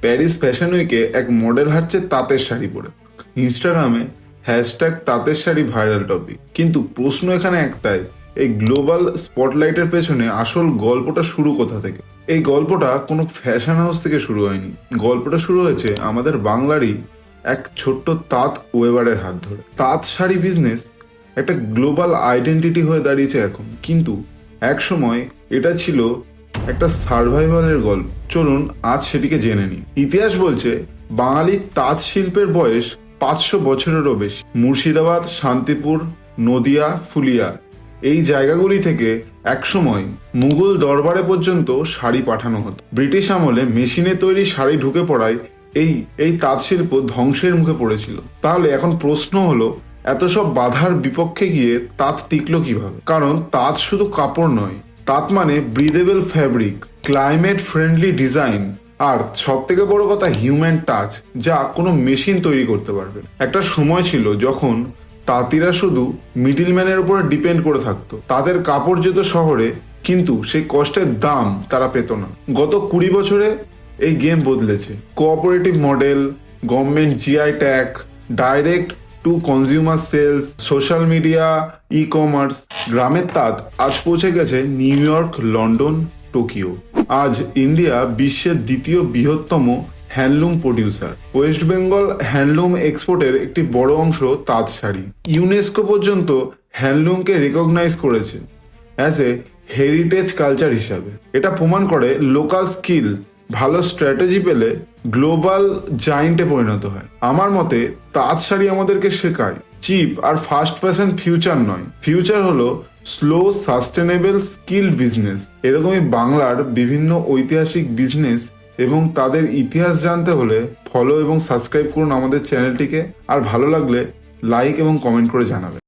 Paris fashion উইকে এক model হাঁটছে তাঁতের শাড়ি পরে। ইনস্টাগ্রামে তাঁতের শাড়ি ভাইরাল টপিক। কিন্তু প্রশ্ন এখানে একটাই, এই গ্লোবাল স্পটলাইটের পেছনে আসল গল্পটা শুরু কোথা থেকে? এই গল্পটা কোনো ফ্যাশন হাউস থেকে শুরু হয়নি। গল্পটা শুরু হয়েছে আমাদের বাংলারই এক ছোট্ট তাঁত ওয়েবারের হাত ধরে। তাঁত শাড়ি বিজনেস একটা গ্লোবাল আইডেন্টিটি হয়ে দাঁড়িয়েছে এখন, কিন্তু এক সময় এটা ছিল একটা সার্ভাইভালের গল্প। চলুন আজ সেটিকে জেনে নিই। ইতিহাস বলছে বাঙালি তাঁত শিল্পের বয়স 500 বছরেরও বেশি। মুর্শিদাবাদ, শান্তিপুর, নদিয়া, ফুলিয়া এই জায়গাগুলি থেকে একসময় মুঘল দরবারে পর্যন্ত শাড়ি পাঠানো হতো। ব্রিটিশ আমলে মেশিনে তৈরি শাড়ি ঢুকে পড়ায় এই তাঁত শিল্প ধ্বংসের মুখে পড়েছিল। তাহলে এখন প্রশ্ন হলো, এত সব বাধার বিপক্ষে গিয়ে তাঁত টিকলো কিভাবে? কারণ তাঁত শুধু কাপড় নয়, তাঁত মানে breathable fabric, climate friendly design, আর সব থেকে বড় কথা হিউম্যান টাচ, যা কোনো মেশিন তৈরি করতে পারবে। একটা সময় ছিল যখন তাঁতিরা শুধু মিডিলম্যানের উপরে ডিপেন্ড করে থাকতো। তাদের কাপড় যেত শহরে, কিন্তু সেই কষ্টের দাম তারা পেত না। গত 20 বছরে এই গেম বদলেছে। Cooperative model, government GI tag, direct to consumer sales, social media, e commerce. গ্রামের তাঁত আজ পৌঁছে গেছে নিউ ইয়র্ক, লন্ডন, টোকিও। আজ ইন্ডিয়া বিশ্বের দ্বিতীয় বৃহত্তম handloom producer. West Bengal handloom এক্সপোর্টের একটি বড় অংশ তাঁত শাড়ি। ইউনেস্কো পর্যন্ত হ্যান্ডলুমকে রেকগনাইজ করেছে অ্যাজ এ হেরিটেজ কালচার হিসাবে। এটা প্রমাণ করে লোকাল স্কিল ভালো স্ট্র্যাটেজি পেলে গ্লোবাল জায়েন্টে পরিণত হয়। আমার মতে তাঁত শাড়ি আমাদেরকে শেখায় চিপ আর ফাস্ট ফ্যাশন ফিউচার নয়, ফিউচার হলো স্লো, সাস্টেনেবল, স্কিল্ড বিজনেস। এরকমই বাংলার বিভিন্ন ঐতিহাসিক বিজনেস এবং তাদের ইতিহাস জানতে হলে ফলো এবং সাবস্ক্রাইব করুন আমাদের চ্যানেলটিকে। আর ভালো লাগলে লাইক এবং কমেন্ট করে জানাবেন।